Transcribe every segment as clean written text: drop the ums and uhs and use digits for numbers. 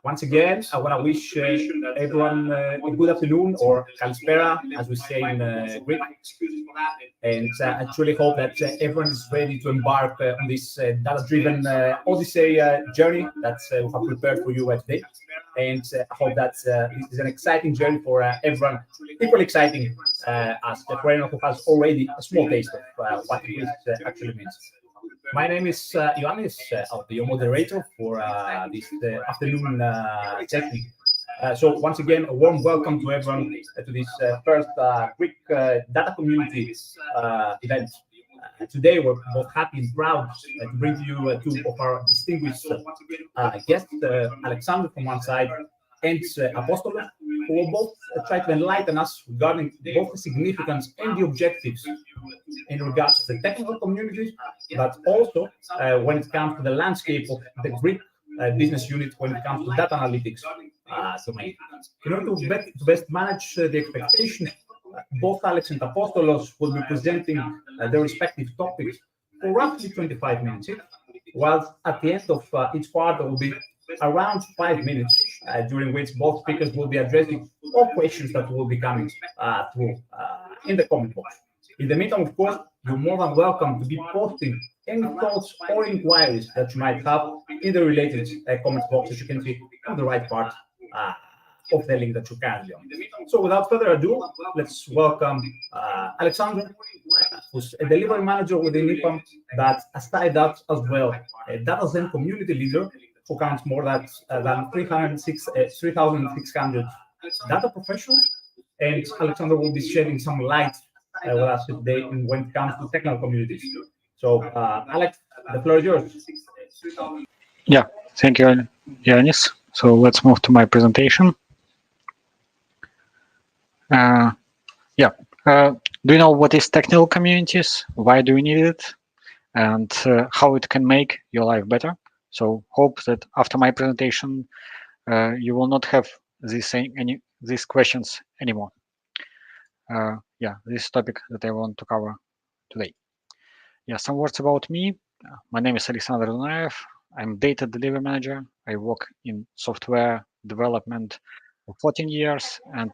Once again, I want to wish everyone a good afternoon, or kalispera, as we say in Greek. And I truly hope that everyone is ready to embark on this data-driven Odyssey journey that we have prepared for you today. And I hope that this is an exciting journey for everyone, equally exciting as the foreigner who has already a small taste of what Greece actually means. My name is Ioannis. I'll be your moderator for this afternoon session. So once again, a warm welcome to everyone to this first Greek data community event. Today, we're both happy and proud to bring to you two of our distinguished guests, Alexander from one side and Apostolos, who will both try to enlighten us regarding both the significance and the objectives in regards to the technical communities, but also when it comes to the landscape of the Greek business unit when it comes to data analytics domain. In order to best manage the expectations, both Alex and Apostolos will be presenting their respective topics for roughly 25 minutes each, while at the end of each part there will be around 5 minutes during which both speakers will be addressing all questions that will be coming through in the comment box. In the meantime, of course, you're more than welcome to be posting any thoughts or inquiries that you might have in the related comment box, as you can see on the right part of the link that you're currently on. So without further ado, let's welcome Alexander, who's a delivery manager within EPAM, but aside that as well, a data Zen community leader who counts more than 3,600 data professionals. And Alexander will be shedding some light with us today when it comes to technical communities. So, Alex, the floor is yours. Yeah, thank you, Yanis. So let's move to my presentation. Do you know what is technical communities? Why do we need it? And how it can make your life better? So hope that after my presentation, you will not have these questions anymore. This topic that I want to cover today. Some words about me. My name is Alexander Dunaev. I'm data delivery manager. I work in software development for 14 years, and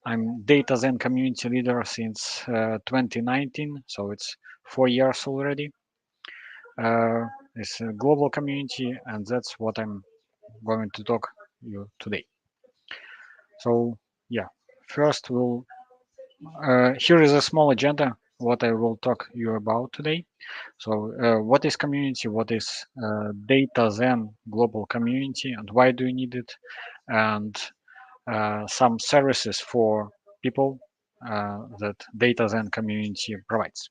I'm data Zen community leader since 2019, so it's 4 years already. It's a global community, and that's what I'm going to talk you today. So first here is a small agenda what I will talk you about today. So what is community? What is data Zen global community, and why do you need it? And some services for people that data Zen community provides,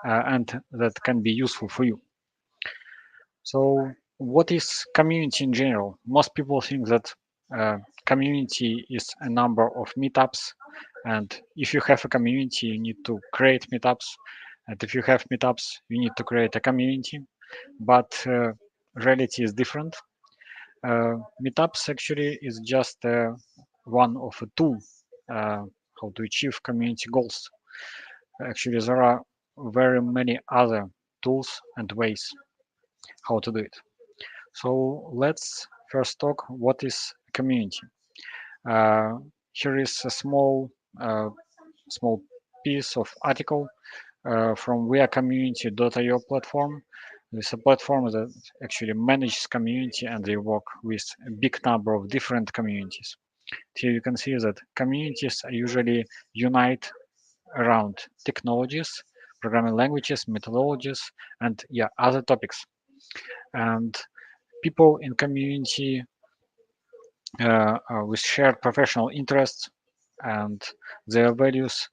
and that can be useful for you. So what is community in general? Most people think that community is a number of meetups, and if you have a community, you need to create meetups, and if you have meetups, you need to create a community. But reality is different. Meetups actually is just one of a tool how to achieve community goals. Actually, there are very many other tools and ways how to do it. So let's first talk what is a community. Here is a small piece of article from wearecommunity.io platform. It's a platform that actually manages community, and they work with a big number of different communities. Here you can see that communities are usually unite around technologies, programming languages, methodologies, and other topics. And people in community with shared professional interests and their values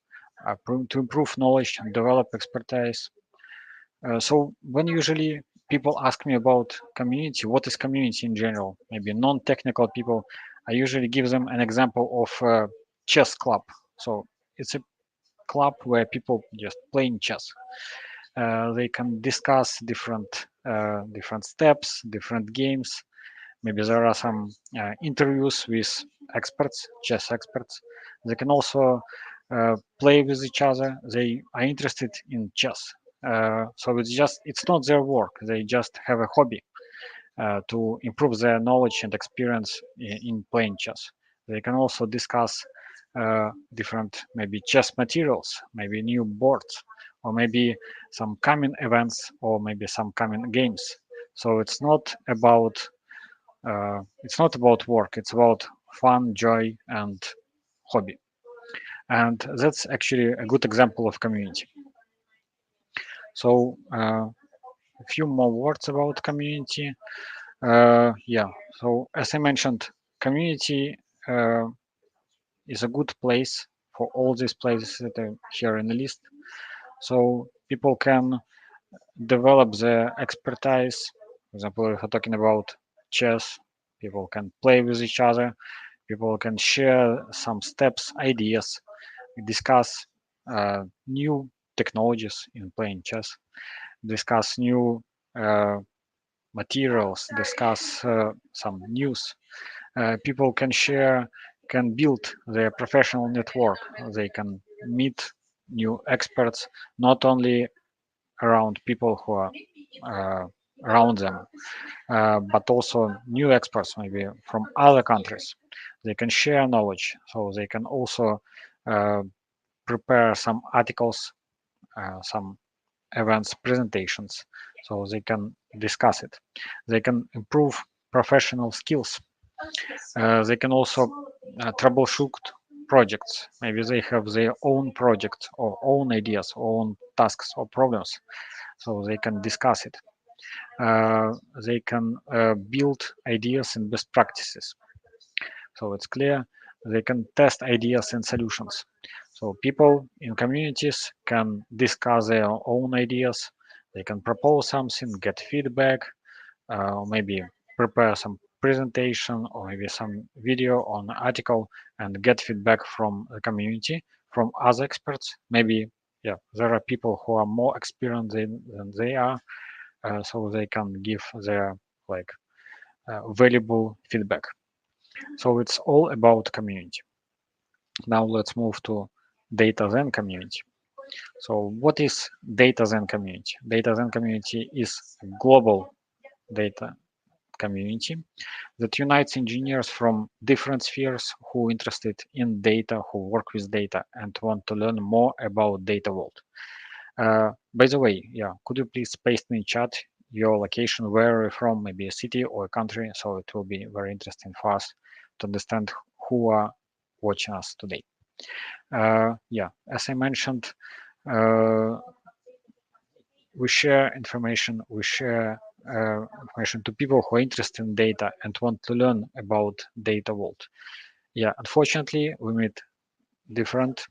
to improve knowledge and develop expertise. So when usually people ask me about community, what is community in general, maybe non-technical people, I usually give them an example of a chess club. So it's a club where people just playing chess. They can discuss different steps, different games. Maybe there are some interviews with experts, chess experts. They can also play with each other. They are interested in chess. So it's not their work. They just have a hobby. to improve their knowledge and experience in playing chess. They can also discuss different maybe chess materials, maybe new boards, or maybe some coming events, or maybe some coming games. So it's not about work. It's about fun, joy, and hobby. And that's actually a good example of community. So a few more words about community. Yeah. So as I mentioned, community is a good place for all these places that are here in the list. So people can develop their expertise. For example, if we're talking about chess, people can play with each other. People can share some steps, ideas, discuss new technologies in playing chess, discuss new uh, materials, discuss some news. People can share, can build their professional network. They can meet new experts, not only around people who are uh, around them, but also new experts maybe from other countries. They can share knowledge, so they can also uh, prepare some articles, some events, presentations, so they can discuss it. They can improve professional skills. They can also troubleshoot projects. Maybe they have their own project or own ideas, own tasks or problems, so they can discuss it. They can build ideas and best practices. So it's clear they can test ideas and solutions. So people in communities can discuss their own ideas. They can propose something, get feedback, or maybe prepare some presentation or maybe some video on article and get feedback from the community, from other experts. Maybe, yeah, there are people who are more experienced than they are, so they can give their like valuable feedback. So it's all about community. Now let's move to data zen community. So what is data zen community? Data zen community is a global data community that unites engineers from different spheres who are interested in data, who work with data and want to learn more about data world. By the way, yeah, could you please paste in chat your location, where you're from, maybe a city or a country, so it will be very interesting for us to understand who are watching us today. Yeah, as I mentioned, uh, we share information, we share information to people who are interested in data and want to learn about data world. Yeah, unfortunately, we meet different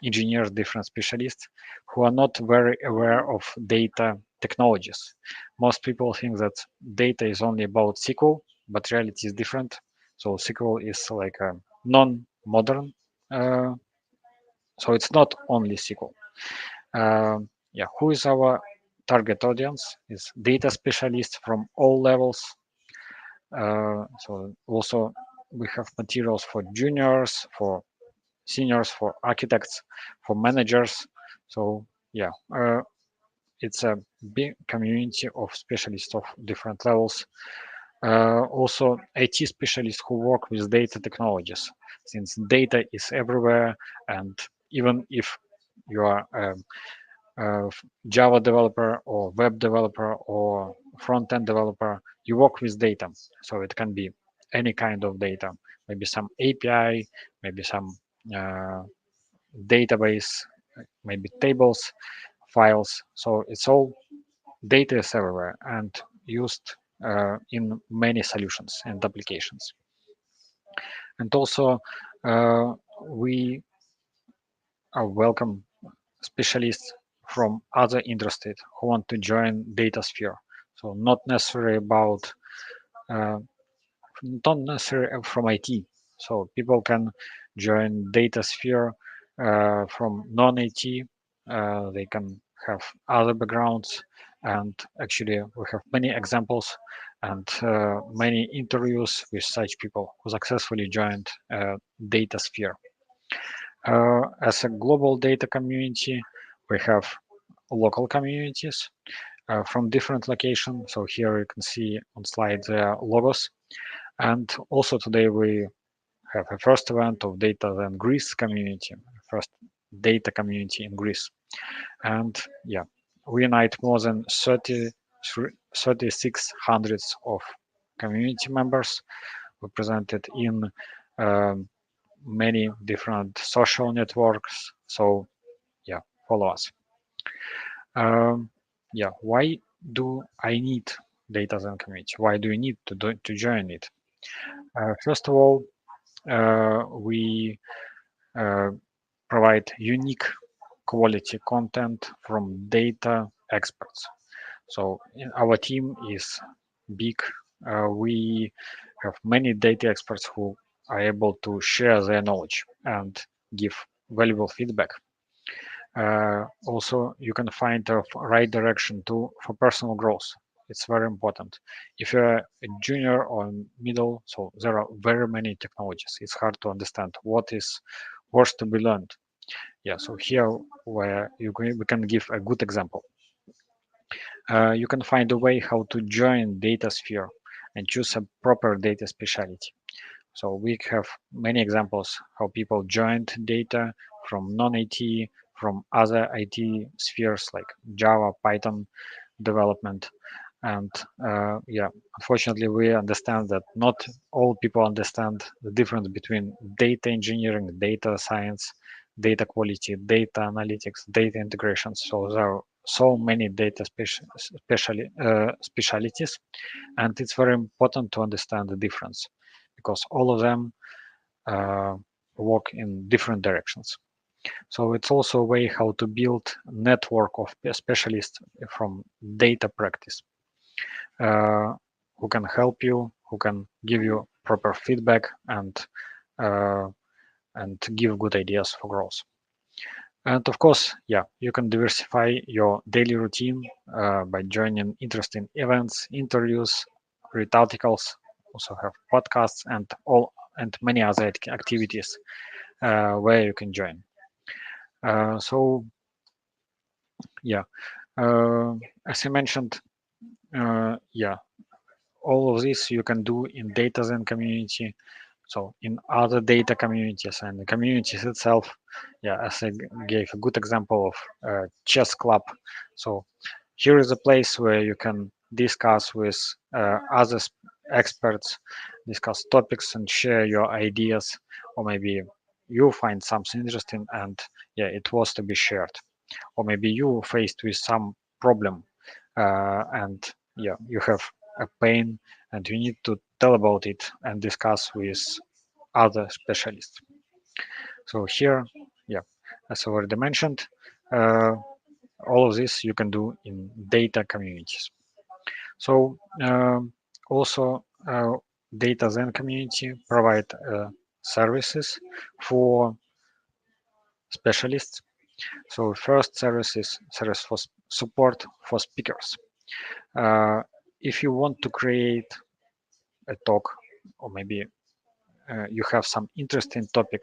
engineers, different specialists who are not very aware of data technologies. Most people think that data is only about SQL, but reality is different. So SQL is like a non-modern, uh, so it's not only SQL. Yeah, who is our target audience? Is data specialists from all levels. So also we have materials for juniors, for seniors, for architects, for managers. So yeah, it's a big community of specialists of different levels. Also IT specialists who work with data technologies, since data is everywhere, and even if you are a Java developer or web developer or front-end developer, you work with data. So it can be any kind of data, maybe some API, maybe some uh, database, maybe tables, files. So it's all data is everywhere and used in many solutions and applications. And also, we are welcome specialists from other industries who want to join data sphere. So not necessarily about, uh, not necessarily from IT. So people can join data sphere from non-IT. They can have other backgrounds, and actually we have many examples and many interviews with such people who successfully joined data sphere. As a global data community, we have local communities. from different locations. So here you can see on slide the logos. And also today we have a first event of Data Then Greece community, first data community in Greece. And yeah, we unite more than 3,600 of community members represented in um, many different social networks. So yeah, follow us. Um, yeah, why do I need Data Zen community? Why do you need to join it? First of all, we uh, provide unique quality content from data experts. So our team is big. We have many data experts who are able to share their knowledge and give valuable feedback. Also, you can find the right direction to for personal growth. It's very important. If you're a junior or middle, so there are very many technologies. It's hard to understand what is worth to be learned. Yeah, so here where we can give a good example. You can find a way how to join data sphere and choose a proper data specialty. So we have many examples how people joined data from non-IT, from other IT spheres like Java, Python development. And yeah, unfortunately, we understand that not all people understand the difference between data engineering, data science, data quality, data analytics, data integration. So there are so many data specialities, and it's very important to understand the difference because all of them uh, work in different directions. So it's also a way how to build a network of specialists from data practice uh, who can help you, who can give you proper feedback uh, and give good ideas for growth. And of course, yeah, you can diversify your daily routine by joining interesting events, interviews, read articles, also have podcasts and many other activities where you can join. So yeah, uh, as I mentioned, yeah, all of this you can do in DataZen community. So in other data communities and the communities itself, yeah, as I gave a good example of chess club. So here is a place where you can discuss with other experts, discuss topics and share your ideas, or maybe you find something interesting and yeah, it was to be shared, or maybe you faced with some problem and yeah, you have a pain and you need to tell about it and discuss with other specialists. So here, yeah, as already mentioned, uh, all of this you can do in data communities. So also Data Zen community provide services for specialists. So first service is service for support for speakers. Uh, if you want to create a talk or maybe you have some interesting topic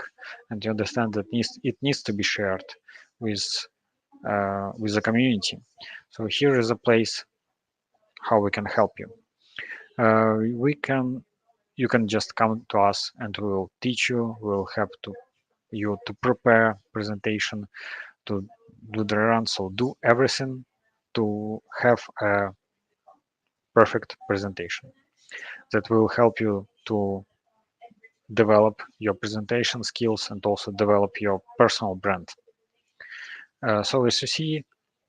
and you understand that it needs to be shared with the community. So here is a place how we can help you. We can you can just come to us and we will teach you. We will help to you to prepare presentation, to do the run, so do everything to have a perfect presentation that will help you to develop your presentation skills and also develop your personal brand. So as you see,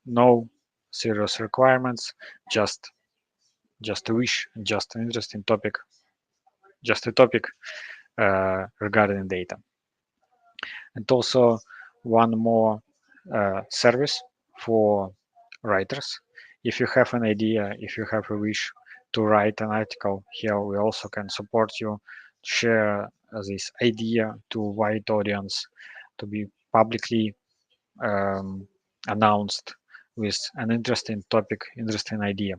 no serious requirements, just just a wish, just an interesting topic, just a topic regarding data. And also one more service for writers. If you have an idea, if you have a wish to write an article, here we also can support you, share this idea to a wide audience, to be publicly um, announced with an interesting topic, interesting idea,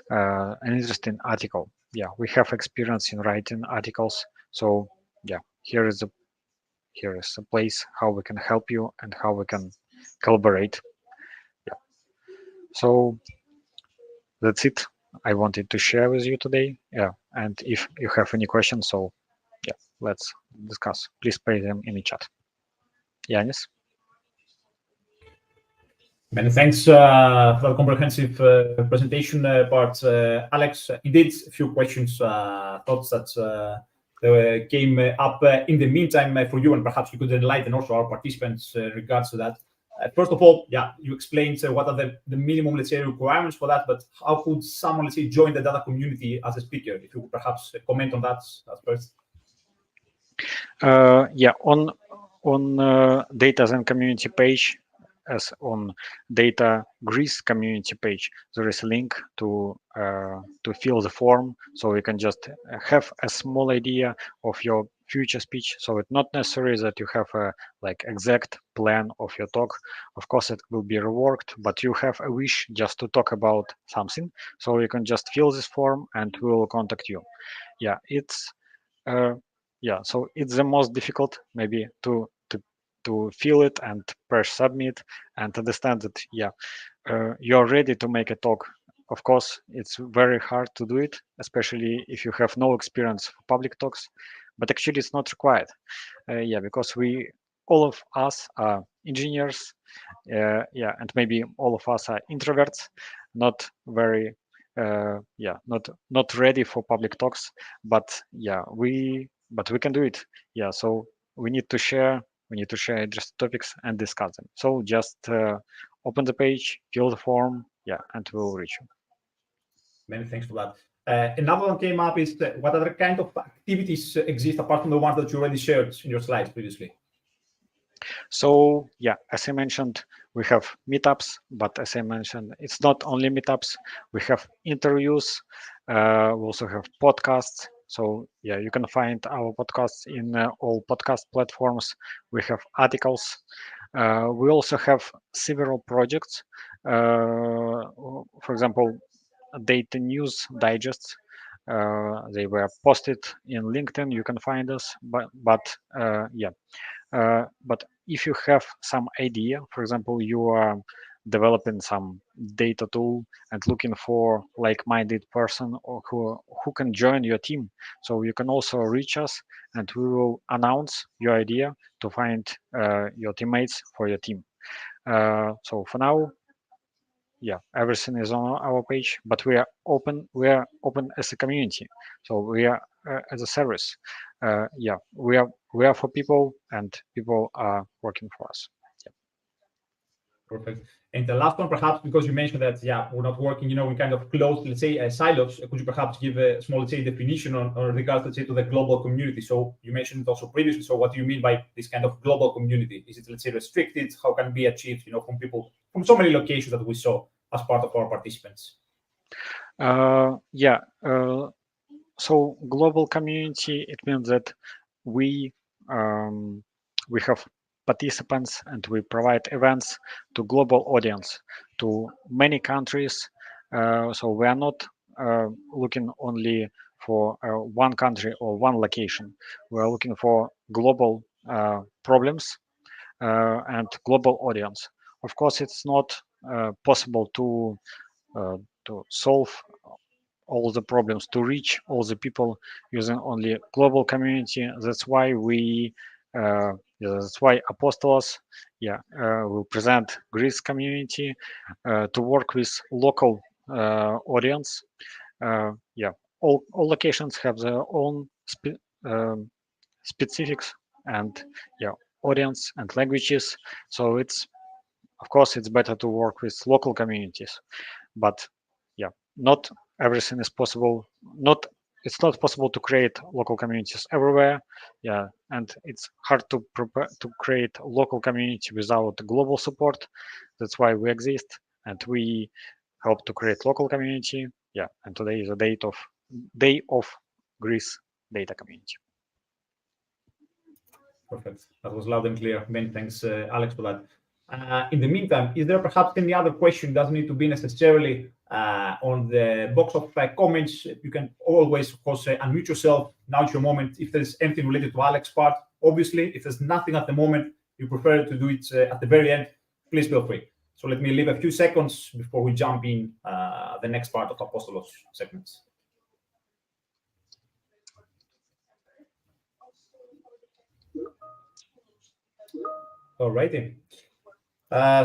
an interesting article. Yeah, we have experience in writing articles, so yeah, here is a place how we can help you and how we can collaborate. Yeah. So that's it I wanted to share with you today. Yeah, and if you have any questions, so yeah, let's discuss. Please put them in the chat. Yanis? Many thanks for the comprehensive presentation, Bart. Alex, indeed, a few questions, thoughts that came up in the meantime for you, and perhaps you could enlighten also our participants regards to that. First of all, yeah, you explained what are the minimum, let's say, requirements for that, but how could someone, let's say, join the data community as a speaker? If you could perhaps comment on that at first. Yeah, on data and community page, as on Data Greece community page, there is a link to fill the form, so you can just have a small idea of your future speech. So it's not necessary that you have a like exact plan of your talk. Of course, it will be reworked, but you have a wish just to talk about something, so you can just fill this form and we will contact you. Yeah, it's yeah, so it's the most difficult maybe to fill it and press submit and understand that yeah, you're ready to make a talk. Of course, it's very hard to do it, especially if you have no experience for public talks, but actually it's not required. Yeah, because all of us are engineers, yeah, and maybe all of us are introverts, not very yeah, not ready for public talks, but yeah, we can do it. Yeah, so we need to share just topics and discuss them. So just open the page, fill the form, yeah, and we'll reach you. Many thanks for that. Another one came up is what other kind of activities exist apart from the ones that you already shared in your slides previously? So yeah, as I mentioned, we have meetups, but as I mentioned, it's not only meetups. We have interviews. We also have podcasts. So yeah, you can find our podcasts in all podcast platforms. We have articles. We also have several projects. For example, data news digests. They were posted in LinkedIn. You can find us, but yeah. But if you have some idea, for example, you are developing some data tool and looking for like-minded person or who can join your team, so you can also reach us and we will announce your idea to find your teammates for your team. So for now, yeah, everything is on our page, but we are open as a community, so we are as a service. Yeah, we are for people and people are working for us. Perfect. And the last one, perhaps, because you mentioned that, yeah, we're not working, in kind of closed, let's say, silos. Could you perhaps give a small, let's say, definition on regards, let's say, to the global community? So you mentioned it also previously. So what do you mean by this kind of global community? Is it, let's say, restricted? How can it be achieved, from people from so many locations that we saw as part of our participants? Yeah. So global community, it means that we have participants and we provide events to global audience, to many countries. So we are not looking only for one country or one location. We are looking for global problems and global audience. Of course, it's not possible to solve all the problems, to reach all the people using only global community. That's why that's why Apostolos, yeah, will present Greece community to work with local audience. Yeah, all locations have their own specifics and yeah, audience and languages. So of course it's better to work with local communities, but yeah, not everything is possible. It's not possible to create local communities everywhere. Yeah, and it's hard to create local community without global support. That's why we exist and we help to create local community. Yeah, and today is the day of Greece data community. Perfect. That was loud and clear. Many thanks, Alex, for that. In the meantime, is there perhaps any other question? Doesn't need to be necessarily on the box of comments. You can always, of course, unmute yourself. Now it's your moment. If there's anything related to Alex's part, obviously, if there's nothing at the moment, you prefer to do it at the very end, please feel free. So let me leave a few seconds before we jump in the next part of Apostolos segments. Alrighty.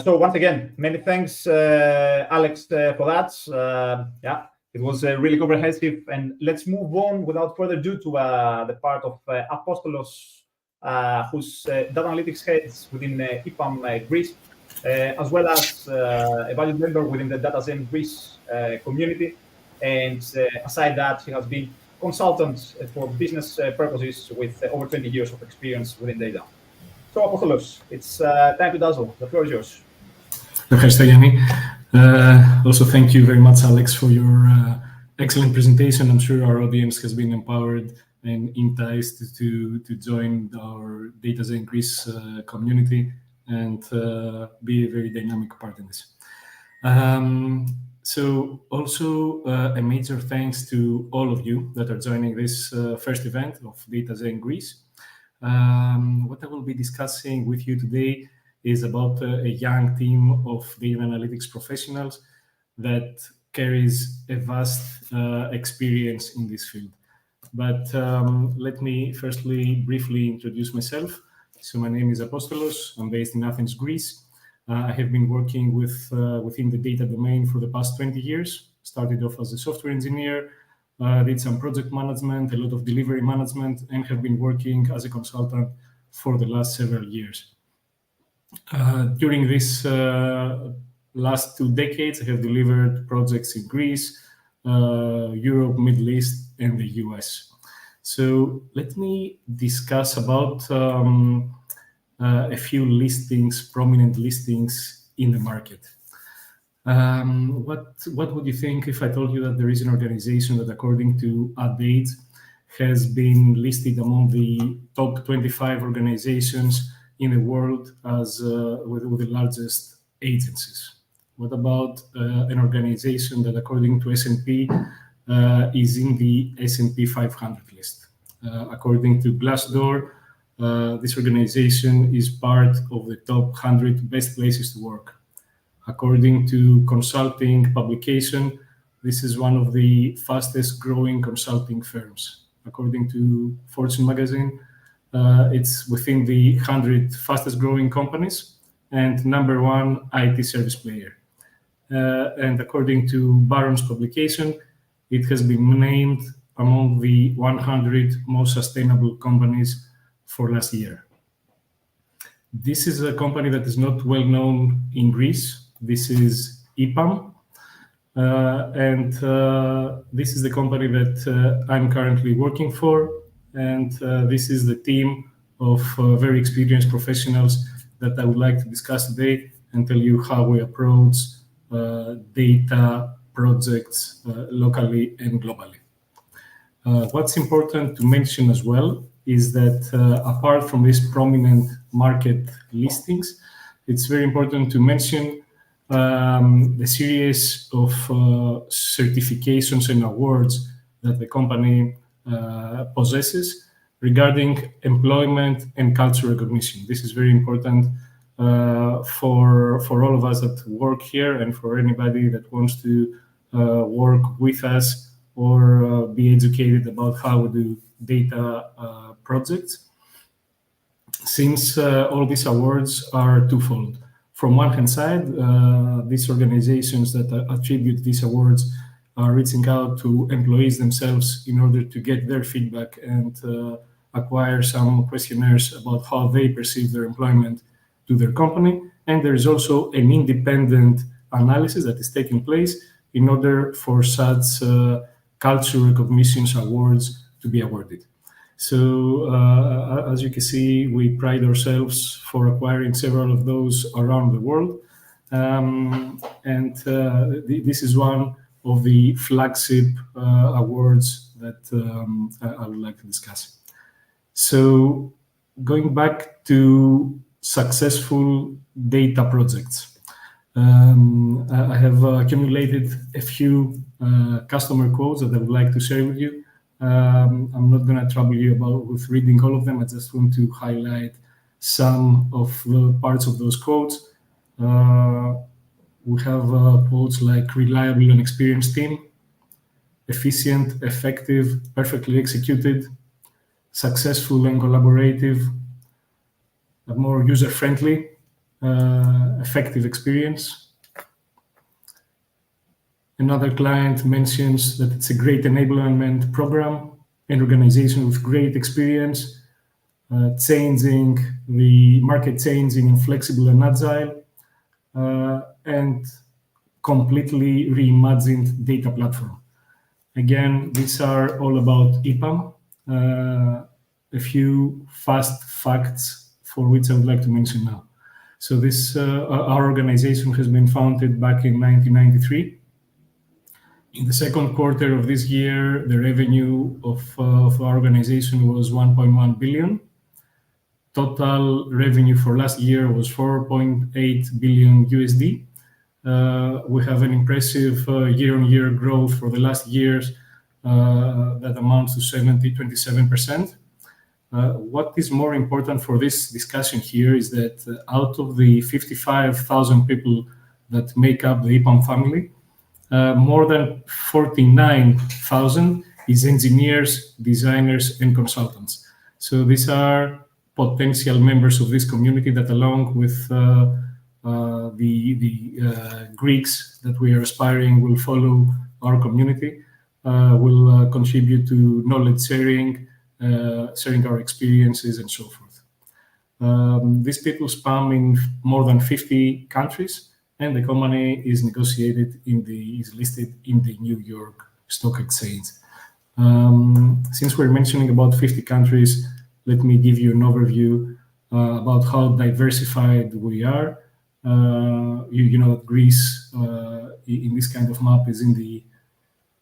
So once again, many thanks, Alex, for that. Yeah, it was really comprehensive. And let's move on without further ado to the part of Apostolos, who's data analytics heads within EPAM Greece, as well as a valued member within the DataZen Greece community. And aside that, he has been consultant for business purposes with over 20 years of experience within data. So, Apostolos, it's time to dazzle. The floor is yours. Ευχαριστώ, Yanni. Also, thank you very much, Alex, for your excellent presentation. I'm sure our audience has been empowered and enticed to join our DataZen Greece community and be a very dynamic part in this. So also a major thanks to all of you that are joining this first event of DataZen Greece. What I will be discussing with you today is about a young team of data analytics professionals that carries a vast experience in this field. But let me firstly briefly introduce myself. So my name is Apostolos. I'm based in Athens, Greece. I have been working within the data domain for the past 20 years. Started off as a software engineer, did some project management, a lot of delivery management, and have been working as a consultant for the last several years. During this last 2 decades, I have delivered projects in Greece, Europe, Middle East, and the US. So let me discuss about a few listings, prominent listings in the market. What would you think if I told you that there is an organization that, according to AdAge, has been listed among the top 25 organizations in the world as with the largest agencies? What about an organization that, according to S&P, is in the S&P 500 list? According to Glassdoor, this organization is part of the top 100 best places to work. According to consulting publication, this is one of the fastest growing consulting firms. According to Fortune magazine, it's within the 100 fastest growing companies and #1 IT service player. And according to Barron's publication, it has been named among the 100 most sustainable companies for last year. This is a company that is not well known in Greece. This is EPAM, and this is the company that I'm currently working for, and this is the team of very experienced professionals that I would like to discuss today and tell you how we approach data projects locally and globally. What's important to mention as well is that apart from these prominent market listings, it's very important to mention the series of certifications and awards that the company possesses regarding employment and culture recognition. This is very important for all of us that work here and for anybody that wants to work with us or be educated about how we do data projects. Since all these awards are twofold. From one hand side, these organizations that attribute these awards are reaching out to employees themselves in order to get their feedback and acquire some questionnaires about how they perceive their employment to their company. And there is also an independent analysis that is taking place in order for such culture recognitions awards to be awarded. So as you can see, we pride ourselves for acquiring several of those around the world. This is one of the flagship awards that I would like to discuss. So going back to successful data projects, I have accumulated a few customer quotes that I would like to share with you. I'm not going to trouble you with reading all of them. I just want to highlight some of the parts of those quotes. we have quotes like reliable and experienced team, efficient, effective, perfectly executed, successful and collaborative, a more user-friendly, effective experience. Another client mentions that it's a great enablement program, an organization with great experience, changing the market, changing and flexible and agile, and completely reimagined data platform. Again, these are all about EPAM. A few fast facts for which I would like to mention now. So this, our organization has been founded back in 1993. In the second quarter of this year, the revenue of our organization was 1.1 billion. Total revenue for last year was 4.8 billion USD. We have an impressive year-on-year growth for the last years that amounts to 27%. What is more important for this discussion here is that out of the 55,000 people that make up the EPAM family, more than 49,000 is engineers, designers, and consultants. So these are potential members of this community that, along with the Greeks that we are aspiring will follow our community, will contribute to knowledge sharing, sharing our experiences, and so forth. These people span in more than 50 countries, and the company is listed in the New York Stock Exchange. Since we're mentioning about 50 countries, let me give you an overview about how diversified we are. You know that Greece, in this kind of map, is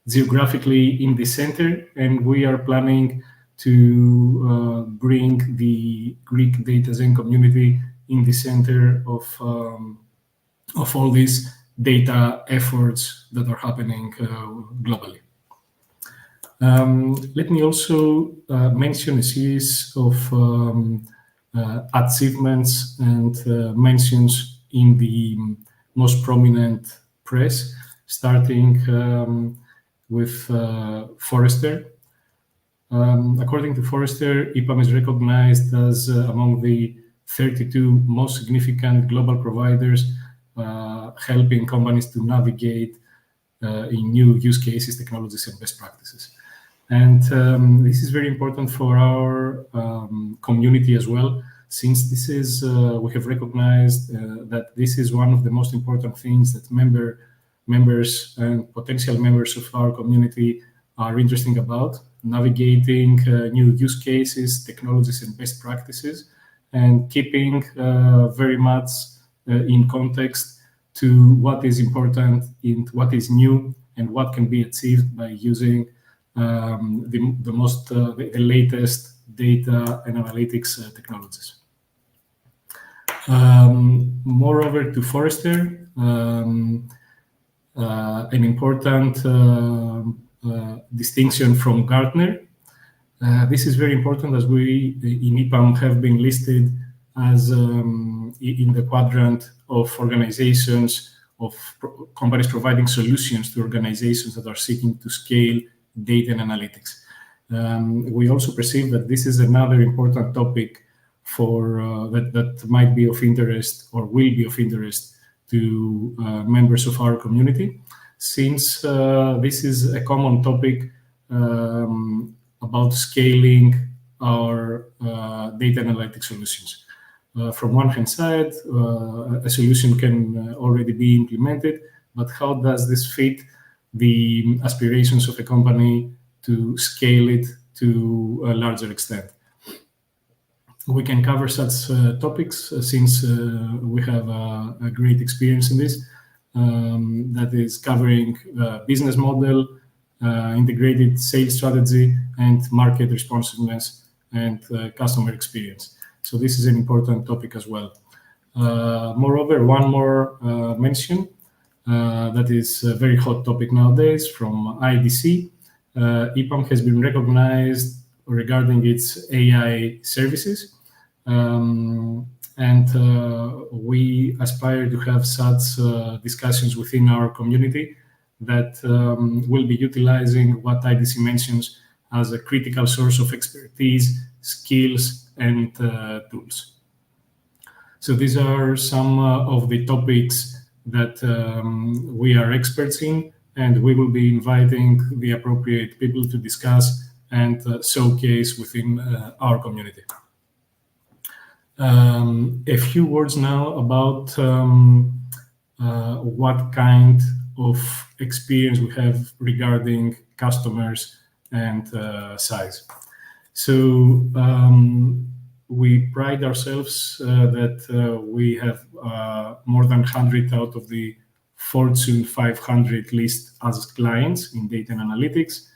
geographically in the center, and we are planning to bring the Greek data Zen community in the center of all these data efforts that are happening globally. Let me also mention a series of achievements and mentions in the most prominent press, starting with Forrester. According to Forrester, EPAM is recognized as among the 32 most significant global providers, helping companies to navigate in new use cases, technologies, and best practices. And this is very important for our community as well, since this is we have recognized that this is one of the most important things that members and potential members of our community are interested about, navigating new use cases, technologies, and best practices, and keeping very much in context to what is important, in what is new, and what can be achieved by using the latest data and analytics technologies. Moreover, to Forrester, an important distinction from Gartner. This is very important, as we in EPAM have been listed as in the quadrant of organizations, of companies providing solutions to organizations that are seeking to scale data and analytics. We also perceive that this is another important topic for that might be of interest or will be of interest to members of our community, since this is a common topic about scaling our data analytics solutions. From one hand side, a solution can already be implemented, but how does this fit the aspirations of a company to scale it to a larger extent? We can cover such topics since we have a great experience in this. That is covering business model, integrated sales strategy, and market responsiveness and customer experience. So this is an important topic as well. Moreover, one more mention that is a very hot topic nowadays from IDC. EPAM has been recognized regarding its AI services. and we aspire to have such discussions within our community that will be utilizing what IDC mentions as a critical source of expertise, skills, and tools. So these are some of the topics that we are experts in, and we will be inviting the appropriate people to discuss and showcase within our community. A few words now about what kind of experience we have regarding customers and size. So we pride ourselves that we have more than 100 out of the Fortune 500 list as clients in data and analytics,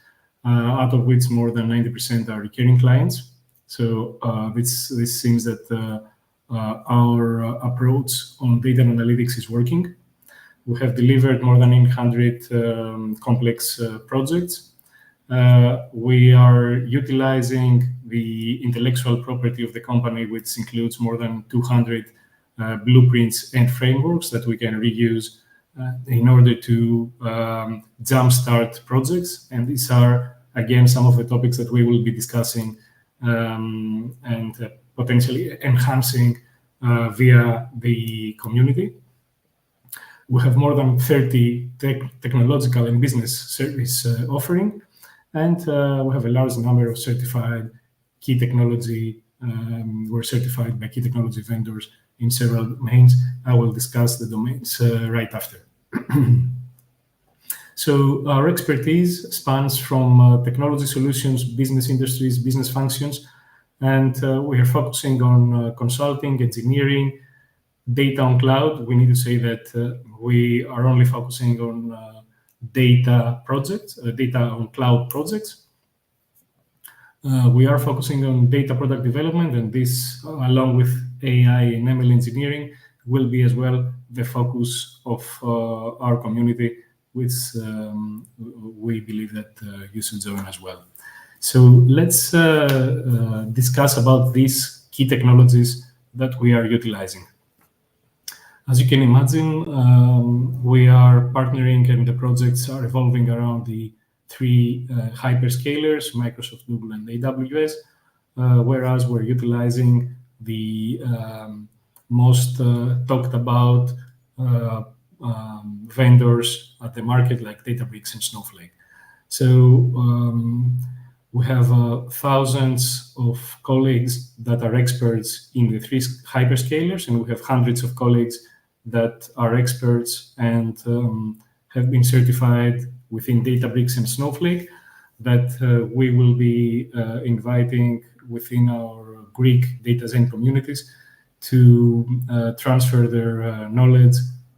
out of which more than 90% are recurring clients. So this seems that our approach on data and analytics is working. We have delivered more than 800 complex projects. We are utilizing the intellectual property of the company, which includes more than 200 blueprints and frameworks that we can reuse in order to jumpstart projects. And these are, again, some of the topics that we will be discussing and potentially enhancing via the community. We have more than 30 technological and business service offering, and we have a large number of certified key technology. We're certified by key technology vendors in several domains. I will discuss the domains right after. So our expertise spans from technology solutions, business industries, business functions, and we are focusing on consulting, engineering, data on cloud. We need to say that we are only focusing on data projects, data on cloud projects. We are focusing on data product development, and this, along with AI and ML engineering, will be as well the focus of our community, which we believe that you should join as well. So let's discuss about these key technologies that we are utilizing. As you can imagine, we are partnering and the projects are evolving around the three hyperscalers, Microsoft, Google, and AWS, whereas we're utilizing the most talked about vendors at the market like Databricks and Snowflake. So we have thousands of colleagues that are experts in the three hyperscalers, and we have hundreds of colleagues that are experts and have been certified within Databricks and Snowflake that we will be inviting within our Greek data zen communities to transfer their knowledge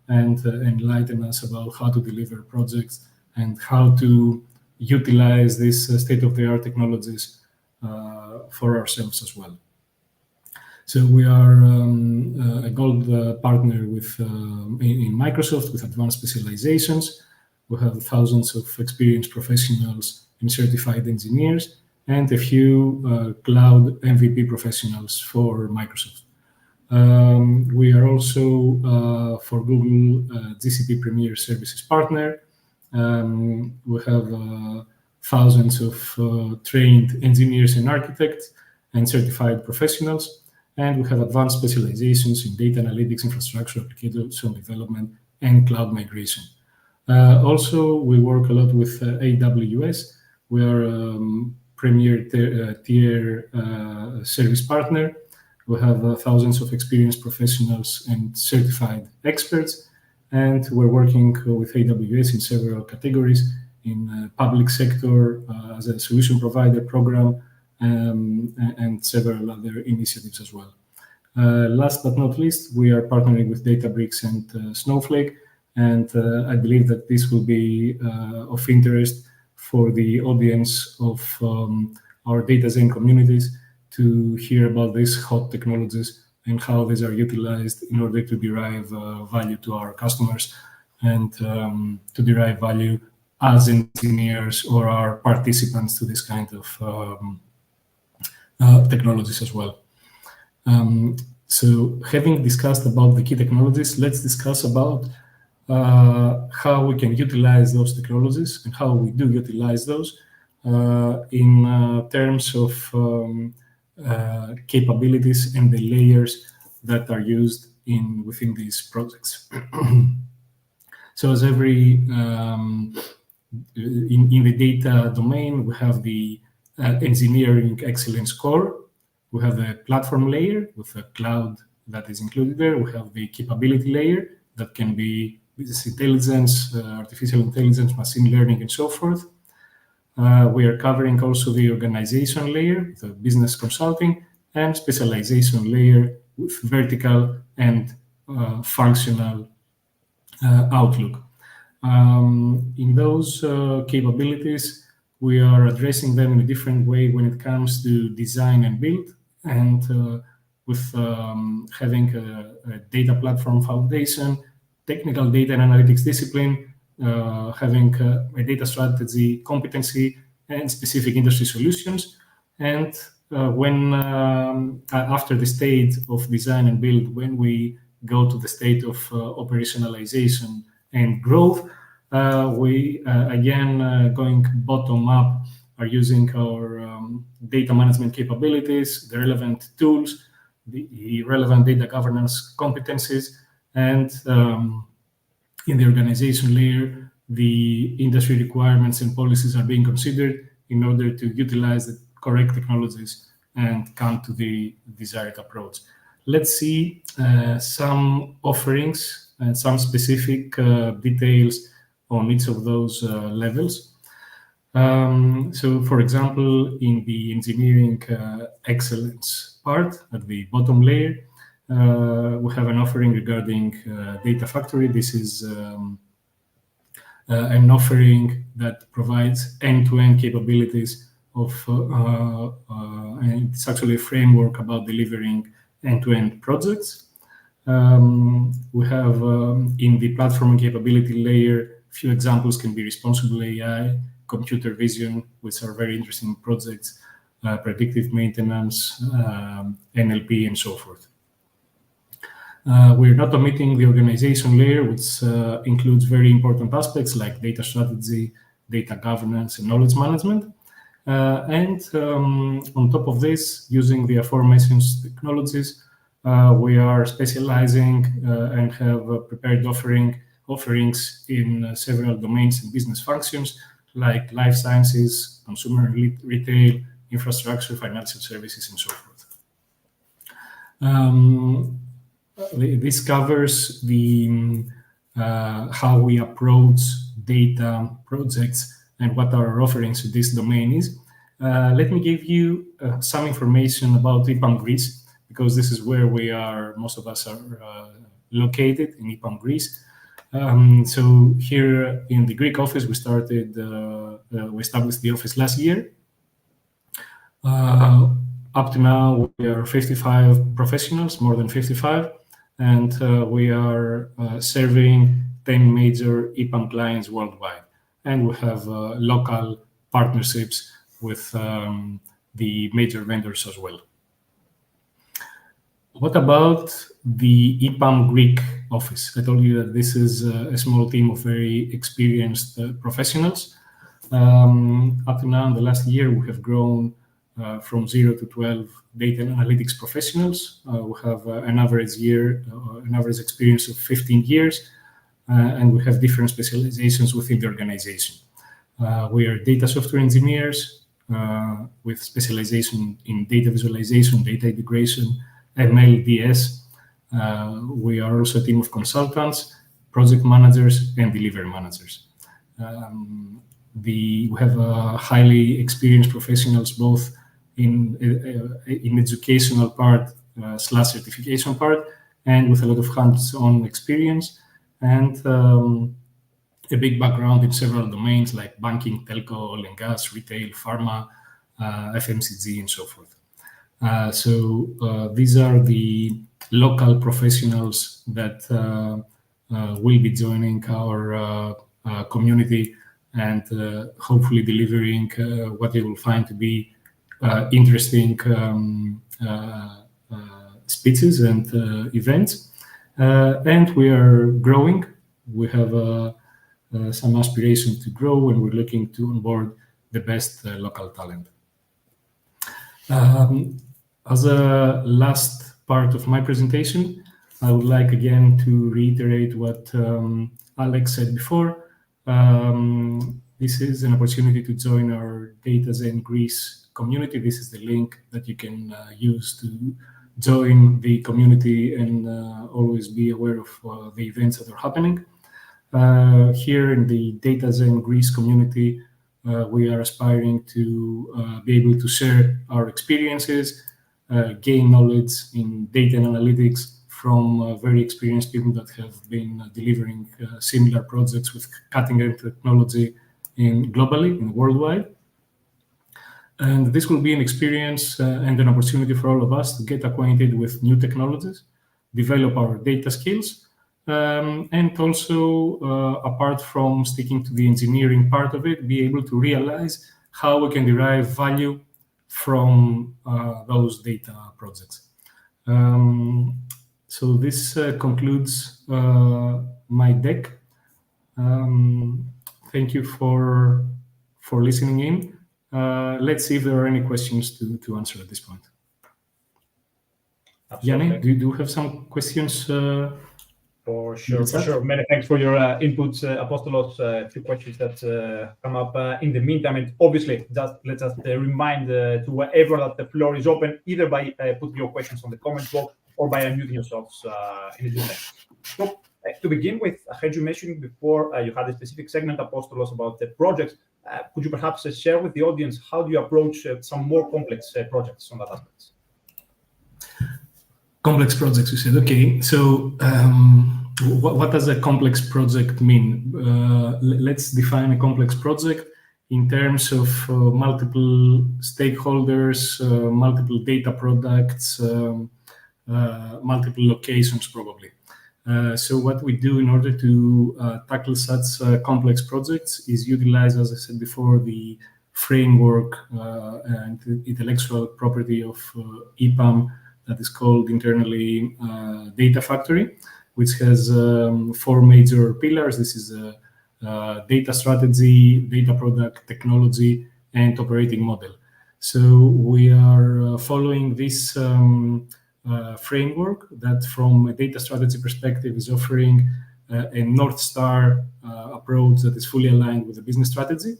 and enlighten us about how to deliver projects and how to utilize these state-of-the-art technologies for ourselves as well. So we are a gold partner with in Microsoft with advanced specializations. We have thousands of experienced professionals and certified engineers, and a few cloud MVP professionals for Microsoft. We are also for Google GCP Premier Services partner. We have thousands of trained engineers and architects and certified professionals, and we have advanced specializations in data analytics, infrastructure, application development, and cloud migration. Also, we work a lot with AWS. We are premier tier service partner. We have thousands of experienced professionals and certified experts, and we're working with AWS in several categories in public sector as a solution provider program and several other initiatives as well. Last but not least, we are partnering with Databricks and Snowflake, and I believe that this will be of interest for the audience of our data zen communities to hear about these hot technologies and how these are utilized in order to derive value to our customers and to derive value as engineers or our participants to this kind of technologies as well. So having discussed about the key technologies, let's discuss about how we can utilize those technologies and how we do utilize those in terms of capabilities and the layers that are used within these projects. So as every in the data domain, we have the engineering excellence core. We have a platform layer with a cloud that is included there. We have the capability layer that can be business intelligence, artificial intelligence, machine learning, and so forth. We are covering also the organization layer, the business consulting, and specialization layer with vertical and functional outlook. In those capabilities, we are addressing them in a different way when it comes to design and build, and with having a data platform foundation, technical data and analytics discipline, having a data strategy competency, and specific industry solutions. And when after the state of design and build, when we go to the state of operationalization and growth, we again going bottom up are using our data management capabilities, the relevant tools, the relevant data governance competencies, and in the organization layer, the industry requirements and policies are being considered in order to utilize the correct technologies and come to the desired approach. Let's see some offerings and some specific details on each of those levels. So, for example, in the engineering excellence part at the bottom layer, we have an offering regarding Data Factory. This is an offering that provides end-to-end capabilities of, and it's actually a framework about delivering end-to-end projects. We have in the platform and capability layer, a few examples can be responsible AI, computer vision, which are very interesting projects, predictive maintenance, NLP, and so forth. We're not omitting the organization layer, which includes very important aspects like data strategy, data governance, and knowledge management. And on top of this, using the aforementioned technologies, we are specializing and have prepared offerings in several domains and business functions like life sciences, consumer retail, infrastructure, financial services, and so forth. This covers the how we approach data projects and what our offerings to this domain is. Let me give you some information about EPAM Greece, because this is where we are, most of us are located in EPAM Greece. So here in the Greek office, we started, we established the office last year. Up to now, we are 55 professionals, more than 55, and we are serving 10 major EPAM clients worldwide. And we have local partnerships with the major vendors as well. What about the EPAM Greek office? I told you that this is a small team of very experienced professionals. Up to now, in the last year, we have grown from 0 to 12 data and analytics professionals. We have an average experience of 15 years, and we have different specializations within the organization. We are data software engineers with specialization in data visualization, data integration, ML, DS. We are also a team of consultants, project managers, and delivery managers. We have highly experienced professionals both in educational part / certification part, and with a lot of hands-on experience, and a big background in several domains like banking, telco, oil and gas, retail, pharma, FMCG, and so forth. So these are the local professionals that will be joining our community and hopefully delivering what you will find to be interesting speeches and events. And we are growing. We have some aspiration to grow, and we're looking to onboard the best local talent. As a last part of my presentation, I would like again to reiterate what Alex said before. This is an opportunity to join our DataZen Greece community. This is the link that you can use to join the community and always be aware of the events that are happening. Here in the DataZen Greece community, we are aspiring to be able to share our experiences, gain knowledge in data and analytics from very experienced people that have been delivering similar projects with cutting-edge technology globally and worldwide. And this will be an experience and an opportunity for all of us to get acquainted with new technologies, develop our data skills, and also, apart from sticking to the engineering part of it, be able to realize how we can derive value from those data projects. So this concludes my deck. Thank you for listening in. Let's see if there are any questions to answer at this point. Yanni, do you have some questions? For sure. Many thanks for your inputs, Apostolos. A few questions that come up in the meantime. And obviously, let us remind to everyone that the floor is open, either by putting your questions on the comment box or by unmuting yourselves in the Zoom. So, to begin with, I heard you mentioning before you had a specific segment, Apostolos, about the projects. Could you perhaps share with the audience how do you approach some more complex projects on that aspect? Complex projects, you said. Okay, so what does a complex project mean? Let's define a complex project in terms of multiple stakeholders, multiple data products, multiple locations, probably. So what we do in order to tackle such complex projects is utilize, as I said before, the framework and intellectual property of EPAM that is called internally Data Factory, which has 4 major pillars. This is data strategy, data product, technology, and operating model. So we are following this framework that from a data strategy perspective is offering a North Star approach that is fully aligned with the business strategy.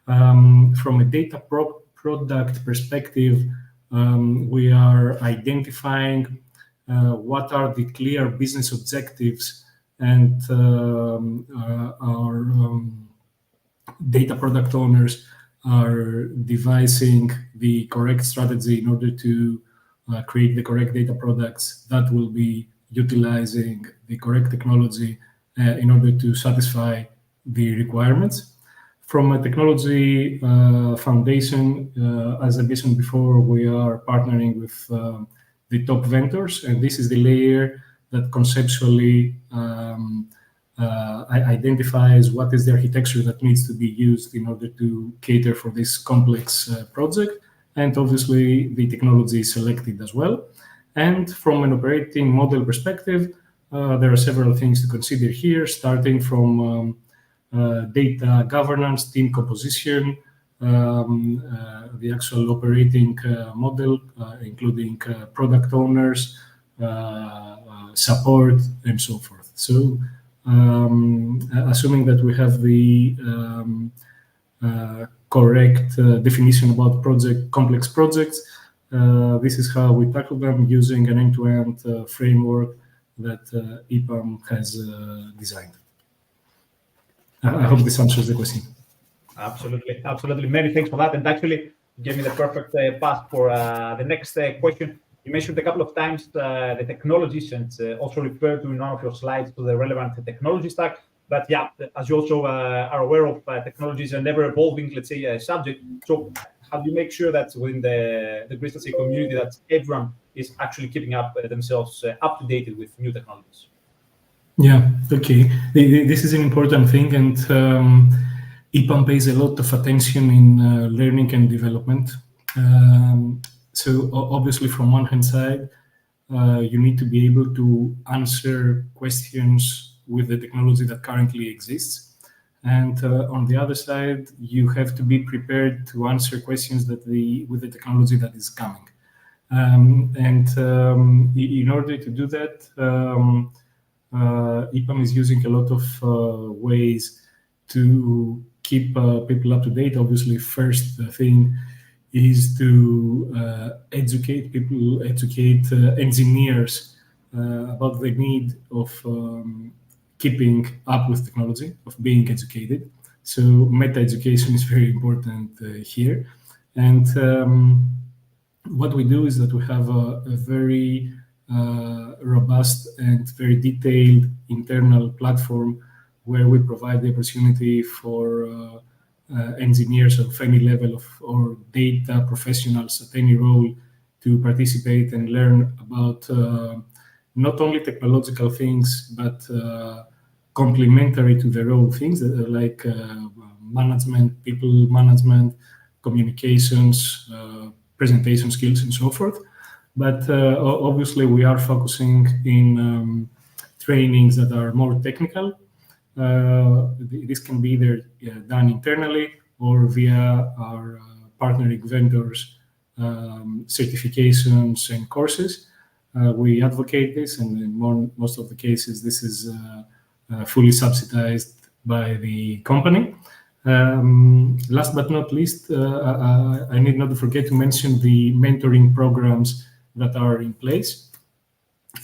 From a data product perspective, we are identifying what are the clear business objectives, and our data product owners are devising the correct strategy in order to create the correct data products that will be utilizing the correct technology in order to satisfy the requirements. From a technology foundation, as I mentioned before, we are partnering with the top vendors, and this is the layer that conceptually identifies what is the architecture that needs to be used in order to cater for this complex project. And obviously, the technology is selected as well. And from an operating model perspective, there are several things to consider here, starting from data governance, team composition, the actual operating model, including product owners, support, and so forth. So, assuming that we have the correct definition about complex projects, this is how we tackle them using an end-to-end framework that EPAM has designed. I hope this answers the question. Absolutely. Many thanks for that. And actually, gave me the perfect path for the next question. You mentioned a couple of times the technologies, and also referred to in one of your slides to the relevant technology stack. But yeah, as you also are aware of, technologies are never evolving, let's say, subject. So how do you make sure that within the Greece community that everyone is actually keeping up themselves up to date with new technologies? Yeah, okay. This is an important thing, and EPAM pays a lot of attention in learning and development. So obviously, from one hand side, you need to be able to answer questions with the technology that currently exists. And on the other side, you have to be prepared to answer questions with the technology that is coming. In order to do that, EPAM is using a lot of ways to keep people up to date. Obviously, first thing is to educate people, educate engineers about the need of keeping up with technology, of being educated. So meta education is very important here. And what we do is that we have a very robust and very detailed internal platform where we provide the opportunity for engineers of any level or data professionals at any role to participate and learn about not only technological things, but complementary to their own things like management, people management, communications, presentation skills, and so forth. But obviously, we are focusing in trainings that are more technical. This can be either done internally or via our partnering vendors, certifications and courses. We advocate this, and in most of the cases, this is fully subsidized by the company. Last but not least, I need not to forget to mention the mentoring programs that are in place.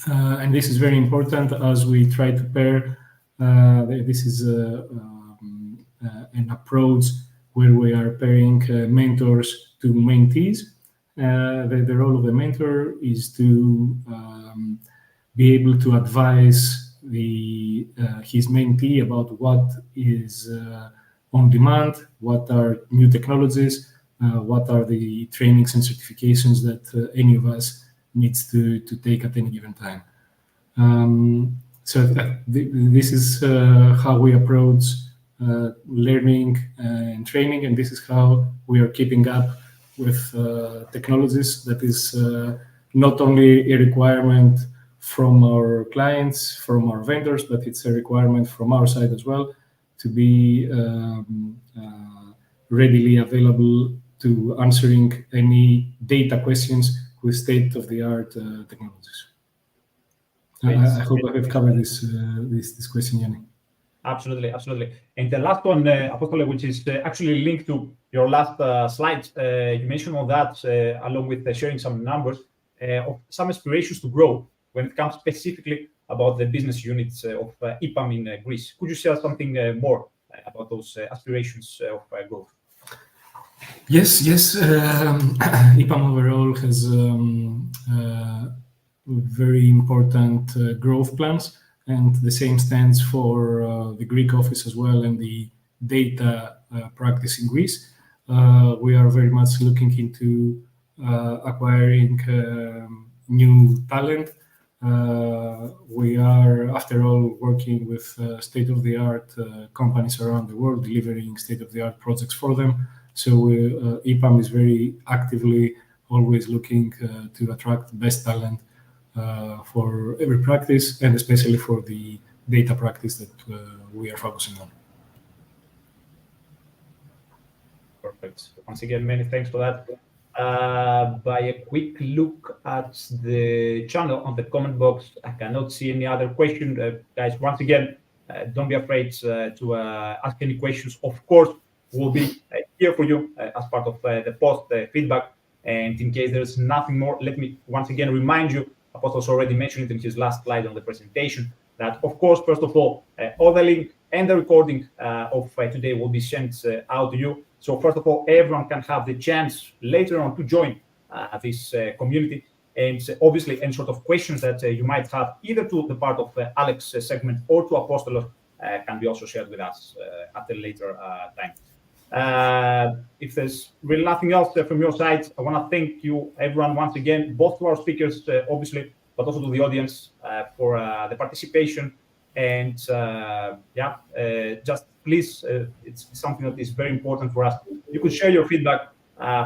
And this is very important as we try to pair, this is an approach where we are pairing mentors to mentees. The role of the mentor is to be able to advise his mentee about what is on demand, what are new technologies, what are the trainings and certifications that any of us needs to take at any given time. So this is how we approach learning and training, and this is how we are keeping up with technologies. That is not only a requirement from our clients, from our vendors, but it's a requirement from our side as well to be readily available to answering any data questions with state-of-the-art technologies. I hope I have covered this question, Yanni. Absolutely, absolutely. And the last one, Apostole, which is actually linked to your last slide, you mentioned all that along with sharing some numbers of some aspirations to grow when it comes specifically about the business units of EPAM in Greece. Could you share something more about those aspirations of growth? Yes. EPAM overall has very important growth plans, and the same stands for the Greek office as well and the data practice in Greece. We are very much looking into acquiring new talent. We are, after all, working with state-of-the-art companies around the world, delivering state-of-the-art projects for them. So EPAM is very actively always looking to attract best talent for every practice, and especially for the data practice that we are focusing on. Perfect. Once again, many thanks for that. By a quick look at the channel on the comment box, I cannot see any other question. Guys, once again, don't be afraid to ask any questions. Of course, we'll be here for you as part of the post feedback. And in case there's nothing more, let me once again remind you, Apostolos already mentioned it in his last slide on the presentation, that of course, first of all the link and the recording of today will be sent out to you. So first of all, everyone can have the chance later on to join this community. And obviously, any sort of questions that you might have, either to the part of Alex's segment or to Apostolos, can be also shared with us at a later time. If there's really nothing else from your side, I want to thank you, everyone, once again, both to our speakers, obviously, but also to the audience for the participation. And just please, it's something that is very important for us. You could share your feedback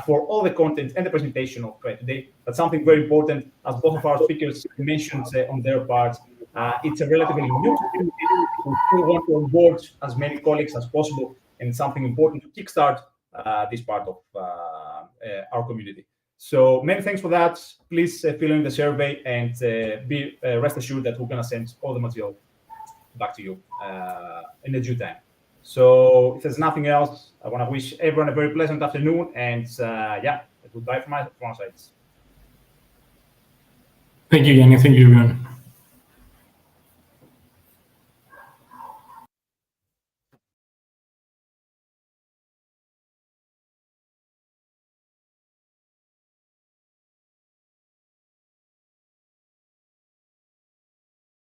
for all the content and the presentation of today. That's something very important, as both of our speakers mentioned on their part. It's a relatively new community. We still want to onboard as many colleagues as possible, and it's something important to kickstart this part of our community. So many thanks for that. Please fill in the survey and be rest assured that we're going to send all the material back to you in the due time. So if there's nothing else, I want to wish everyone a very pleasant afternoon, and yeah, goodbye from our side. Thank you, Yanni. Thank you, everyone.